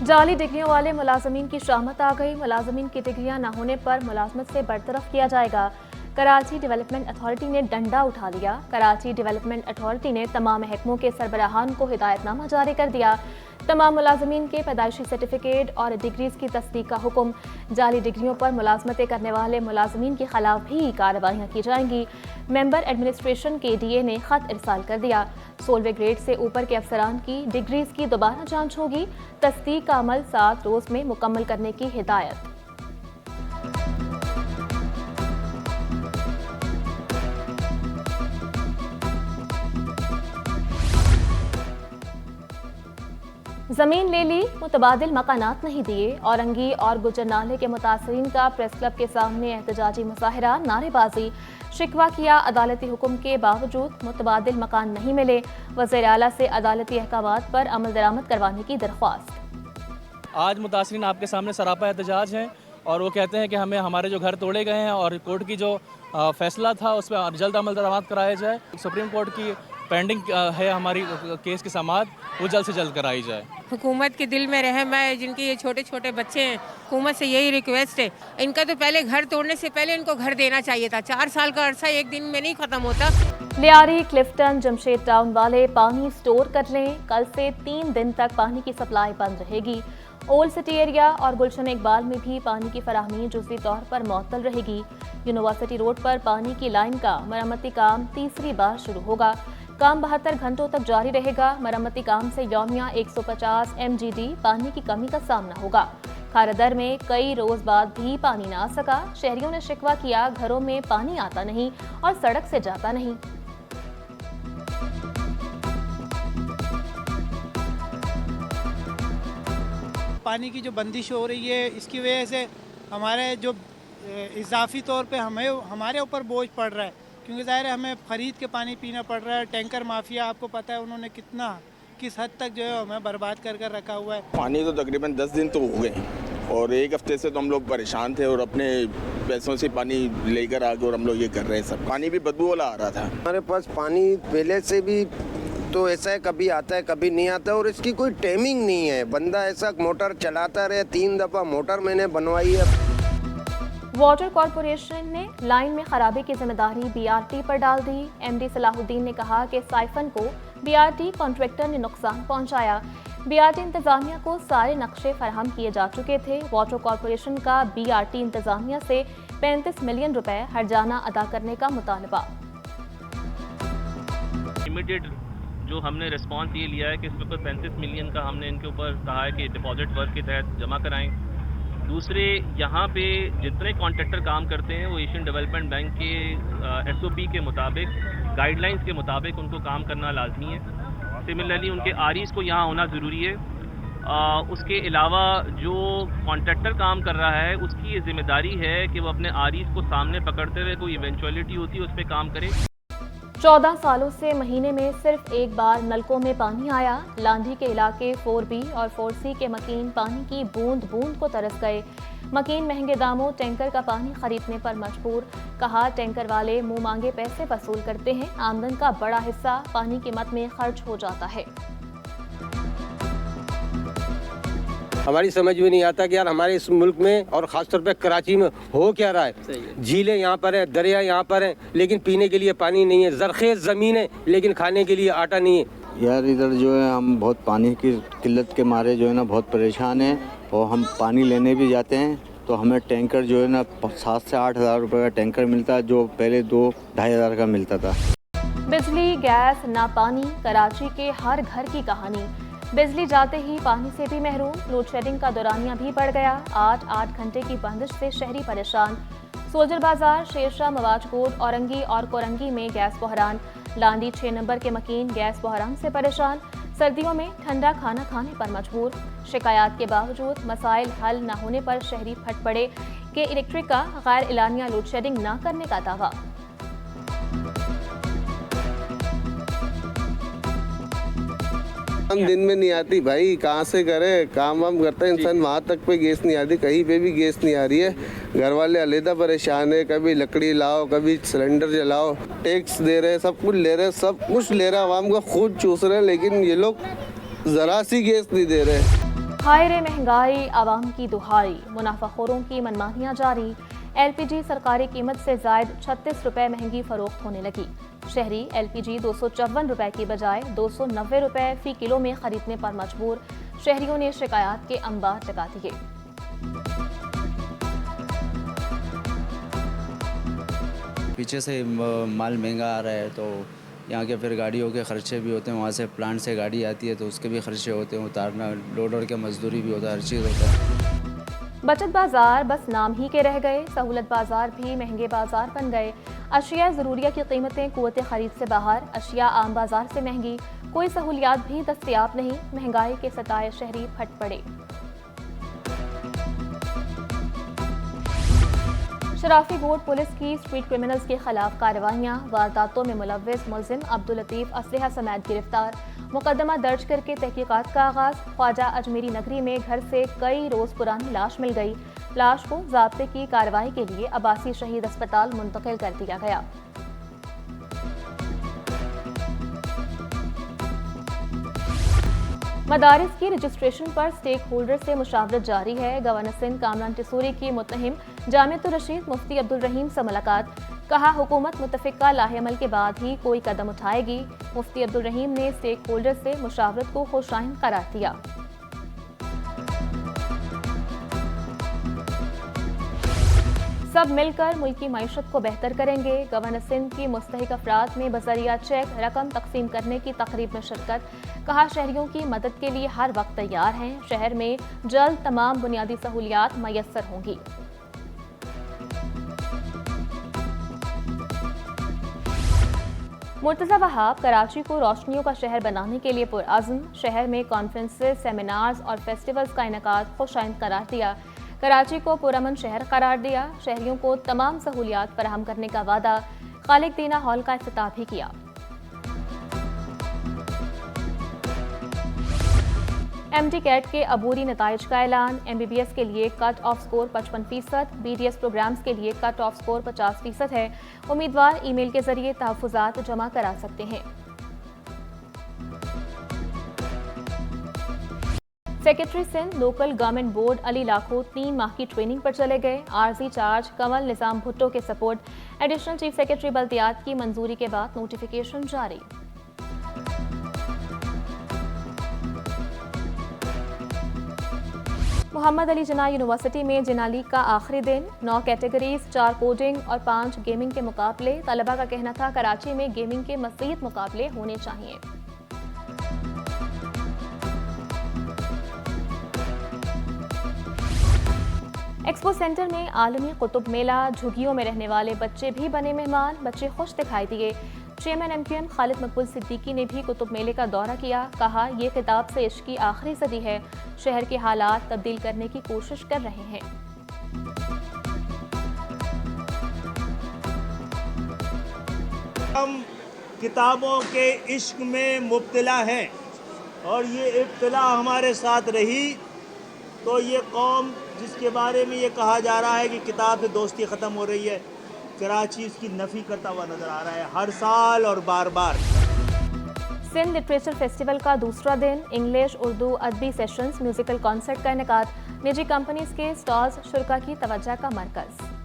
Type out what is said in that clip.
जाली डिग्रियों वाले मुलाजमीन की शामत आ गई। मुलाजमीन की डिग्रियां न होने पर मुलाजमत से बरतरफ किया जाएगा। कराची डेवलपमेंट अथॉरिटी ने डंडा उठा लिया। कराची डेवलपमेंट अथॉरिटी ने तमाम महकमों के सरबराहान को हिदायतनामा जारी कर दिया। तमाम मुलाजमीन के पैदाइशी सर्टिफिकेट और डिग्रीज की तस्दीक का हुक्म। जाली डिग्रियों पर मुलाजमतें करने वाले मुलाजमीन के खिलाफ भी कार्रवाइयाँ की जाएंगी। मेंबर एडमिनिस्ट्रेशन के DA ने खत इरसाल कर दिया। 16वें ग्रेड से ऊपर के अफसरान की डिग्रीज की दोबारा जांच होगी। तस्दीक का अमल 7 रोज में मुकम्मल करने की हिदायत। जमीन ले ली, मुतबादिल मकानात नहीं दिए। औरंगी और गुजर नाले के मुतासरीन का प्रेस क्लब के सामने एहतजाजी मुजाहिरा, नारेबाजी। शिकवा किया, अदालती हुक्म के बावजूद मुतबादिल मकान नहीं मिले। वज़ीर आला से अदालती अहकामात पर अमल दरामद करवाने की दरख्वास्त। आज मुतासरीन आपके सामने सरापा एहतजाज हैं और वो कहते हैं कि हमें हमारे जो घर तोड़े गए हैं और कोर्ट की जो फैसला था उस पर जल्द अमल दरामद कराया जाए। सुप्रीम कोर्ट की पेंडिंग है हमारी केस की समाअत, वो जल्द से जल्द कराई जाए। हुकूमत के दिल में रहम है, जिनके ये छोटे छोटे बच्चे हैं, हुकूमत से यही रिक्वेस्ट है, इनका तो पहले घर तोड़ने से पहले इनको घर देना चाहिए था। 4 साल का अरसा एक दिन में नहीं खत्म होता। लियारी, क्लिफ्टन, जमशेद टाउन वाले पानी स्टोर कर लें। कल से 3 दिन तक पानी की सप्लाई बंद रहेगी। ओल्ड सिटी एरिया और गुलशन इकबाल में भी पानी की फराहमी जुज़वी तौर पर मुअत्तल रहेगी। यूनिवर्सिटी रोड पर पानी की लाइन का मरम्मती काम तीसरी बार शुरू होगा। काम 72 घंटों तक जारी रहेगा। मरम्मती काम से यौमिया 150 MGD पानी की कमी का सामना होगा। खारदर में कई रोज बाद भी पानी न आ सका। शहरियों ने शिकवा किया, घरों में पानी आता नहीं और सड़क से जाता नहीं। पानी की जो बंदिश हो रही है, इसकी वजह से हमारे जो इजाफी तौर पे हमारे ऊपर बोझ पड़ रहा है, क्योंकि ज़ाहिर है हमें ख़रीद के पानी पीना पड़ रहा है। टैंकर माफिया, आपको पता है उन्होंने किस हद तक जो है हमें बर्बाद कर कर रखा हुआ है। पानी तो तकरीबन 10 दिन तो हो गए और 1 हफ्ते से तो हम लोग परेशान थे और अपने पैसों से पानी लेकर आके और हम लोग ये कर रहे हैं। सब पानी भी बदबू वाला आ रहा था। हमारे पास पानी पहले से भी तो ऐसा है, कभी आता है कभी नहीं आता है और इसकी कोई टाइमिंग नहीं है। बंदा ऐसा मोटर चलाता रहे, 3 दफ़ा मोटर मैंने बनवाई है। वाटर कॉरपोरेशन ने लाइन में खराबी की जिम्मेदारी BRT पर डाल दी। MD सलाहुद्दीन ने कहा कि साइफन को BRT कॉन्ट्रैक्टर ने नुकसान पहुंचाया। BRT इंतजामिया को सारे नक्शे फराहम किए जा चुके थे। वाटर कॉरपोरेशन का BRT इंतजामिया से 35 मिलियन रुपए हर्जाना अदा करने का मुतालबा। इमीडिएट जो हमने रिस्पॉन्स ये लिया है कि इसके ऊपर 35 मिलियन का हमने इनके ऊपर कहा है कि डिपॉजिट वर्क के तहत जमा कराएं। दूसरे, यहाँ पे जितने कॉन्ट्रैक्टर काम करते हैं वो एशियन डेवलपमेंट बैंक के SOP के मुताबिक, गाइडलाइंस के मुताबिक उनको काम करना लाजमी है। सिमिलरली उनके आरीज को यहाँ होना ज़रूरी है। उसके अलावा जो कॉन्ट्रैक्टर काम कर रहा है उसकी ये जिम्मेदारी है कि वो अपने आरीज को सामने पकड़ते हुए कोई इवेंचुअलिटी होती है उस पर काम करे। 14 सालों से महीने में सिर्फ एक बार नलकों में पानी आया। लांधी के इलाके 4B और 4C के मकीन पानी की बूंद बूंद को तरस गए। मकीन महंगे दामों टैंकर का पानी खरीदने पर मजबूर। कहा, टैंकर वाले मुंह मांगे पैसे वसूल करते हैं। आमदन का बड़ा हिस्सा पानी की मद में खर्च हो जाता है। हमारी समझ में नहीं आता कि यार हमारे इस मुल्क में और ख़ासतौर पे कराची में हो क्या रहा है। झीलें यहाँ पर हैं, दरिया यहाँ पर हैं, लेकिन पीने के लिए पानी नहीं है। ज़रख़ेज़ ज़मीन है लेकिन खाने के लिए आटा नहीं है। यार इधर जो है हम बहुत पानी की किल्लत के मारे जो है ना बहुत परेशान हैं और हम पानी लेने भी जाते हैं तो हमें टैंकर जो है ना 7 से 8 हज़ार रुपये का टैंकर मिलता है, जो पहले 2-2.5 हज़ार का मिलता था। बिजली, गैस, ना पानी, कराची के हर घर की कहानी। बिजली जाते ही पानी से भी महरूम। लोड शेडिंग का दौरानिया भी बढ़ गया। 8-8 घंटे की बंदिश से शहरी परेशान। सोल्जर बाजार, शेरशाह, मवाजकोट, औरंगी और कोरंगी में गैस बहरान। लांदी 6 नंबर के मकीन गैस बहरान से परेशान। सर्दियों में ठंडा खाना खाने पर मजबूर। शिकायत के बावजूद मसाइल हल न होने पर शहरी फट पड़े कि इलेक्ट्रिक का गैर एलानिया लोड शेडिंग न करने का दावा। हम दिन में नहीं आती भाई, कहाँ से करे, काम वाम करता है इंसान, वहाँ तक पे गैस नहीं आती, कहीं पे भी गैस नहीं आ रही है। घर वाले अलहदा परेशान है, कभी लकड़ी लाओ, कभी सिलेंडर जलाओ, टैक्स दे रहे हैं, सब कुछ ले रहे हैं, सब कुछ ले रहे हैं, आवाम का खून चूस रहे हैं, लेकिन ये लोग ज़रा सी गैस नहीं दे रहे। हाय रे महंगाई, आवाम की दुहाई, मुनाफाखोरों की मनमानियां जारी। LPG सरकारी कीमत से जायद 36 रुपए महंगी फरोख्त होने लगी। शहरी LPG 254 रुपए की बजाय 290 रुपए फी किलो में खरीदने पर मजबूर। शहरियों ने शिकायत के अंबार लगा दिए। पीछे से माल महंगा आ रहा है तो यहाँ के फिर गाड़ियों के खर्चे भी होते हैं, वहाँ से प्लांट से गाड़ी आती है तो उसके भी खर्चे होते हैं, उतारना लोडर के मजदूरी भी होता है, हर चीज़ होता है। बचत बाजार बस नाम ही के रह गए, सहूलत बाजार भी महंगे बाजार बन गए। अशिया ज़रूरिया की कीमतें कुव्वत खरीद से बाहर, अशिया आम बाजार से महंगी, कोई सहूलियात भी दस्तयाब नहीं। महंगाई के सताए शहरी फट पड़े। शराफी गोट पुलिस की स्ट्रीट क्रिमिनल्स के खिलाफ कार्रवाइयाँ, वारदातों में मुलव्विस मुलजिम अब्दुल लतीफ असलहा समेत गिरफ्तार। मुकदमा दर्ज करके तहकीकात का आगाज। ख्वाजा अजमेरी नगरी में घर से कई रोज पुरानी लाश मिल गई। लाश को ज़ाब्ते की कार्रवाई के लिए अब्बासी शहीद अस्पताल मुंतकिल कर दिया गया। मदारिस की रजिस्ट्रेशन पर स्टेक होल्डर से मुशावरत जारी है। गवर्नर सिंध कामरान टिसूरी की मुत्तहिम जामियतुर रशीद मुफ्ती अब्दुल रहीम से मुलाकात। कहा हुकूमत मुतफिका लाहेअमल के बाद ही कोई कदम उठाएगी। मुफ्ती अब्दुल रहीम ने स्टेक होल्डर से मुशावरत को खुशाइन करार दिया। सब मिलकर मुल्क की मईशत को बेहतर करेंगे। गवर्नर सिंध की मुस्तहिक अफराद में बजरिया चेक रकम तकसीम करने की तकरीब में शिरकत। कहा शहरियों की मदद के लिए हर वक्त तैयार हैं। शहर में जल्द तमाम बुनियादी सहूलियात मैसर होंगी। मुर्तज़ा वहाब कराची को रोशनियों का शहर बनाने के लिए पुरअज़्म। शहर में कॉन्फ्रेंसेस, सेमिनार्स और फेस्टिवल्स का इनेकाद खुशाइन करार दिया। कराची को पुरअमन शहर करार दिया। शहरियों को तमाम सहूलियात फराहम करने का वादा। खालिक दीना हॉल का इफ्तिताह भी किया। MD कैट के अबूरी नताइज का ऐलान। MBBS के लिए cut off score 55%, BDS programs के लिए कट ऑफ स्कोर 50% है। उम्मीदवार ईमेल के जरिए तहफ़्फ़ुज़ात जमा करा सकते हैं। Secretary Sindh local government board Ali Lakho 3 माह की ट्रेनिंग पर चले गए। आरजी चार्ज कमल निज़ाम भुट्टो के सपोर्ट। एडिशनल चीफ सेक्रेटरी बल्दियात की मंजूरी के बाद नोटिफिकेशन जारी। मोहम्मद अली जिन्ना यूनिवर्सिटी में जिन्ना लीग का आखिरी दिन। 9 कैटेगरीज, 4 कोडिंग और 5 गेमिंग के मुकाबले। तलबा का कहना था कराची में गेमिंग के मज़ीद मुकाबले होने चाहिए। एक्सपो सेंटर में आलमी कुतुब मेला। झुग्गियों में रहने वाले बच्चे भी बने मेहमान। बच्चे खुश दिखाई दिए। चेयरमैन MQM खालिद मकबूल सिद्दीकी ने भी कुतुब मेले का दौरा किया। कहा यह किताब से इश्क की आखिरी सदी है। शहर के हालात तब्दील करने की कोशिश कर रहे हैं। हम किताबों के इश्क में मुब्तला हैं और ये इब्तला हमारे साथ रही तो ये कौम जिसके बारे में ये कहा जा रहा है कि किताब से दोस्ती ख़त्म हो रही है, कराची इसकी नफ़ी करता हुआ नज़र आ रहा है हर साल और बार बार। सिंध लिटरेचर फेस्टिवल का दूसरा दिन। इंग्लिश, उर्दू, अदबी सेशंस, म्यूजिकल कॉन्सर्ट का इनेकाद। निजी कंपनीज के स्टॉल्स शुरा की तवज्जो का मरकज़।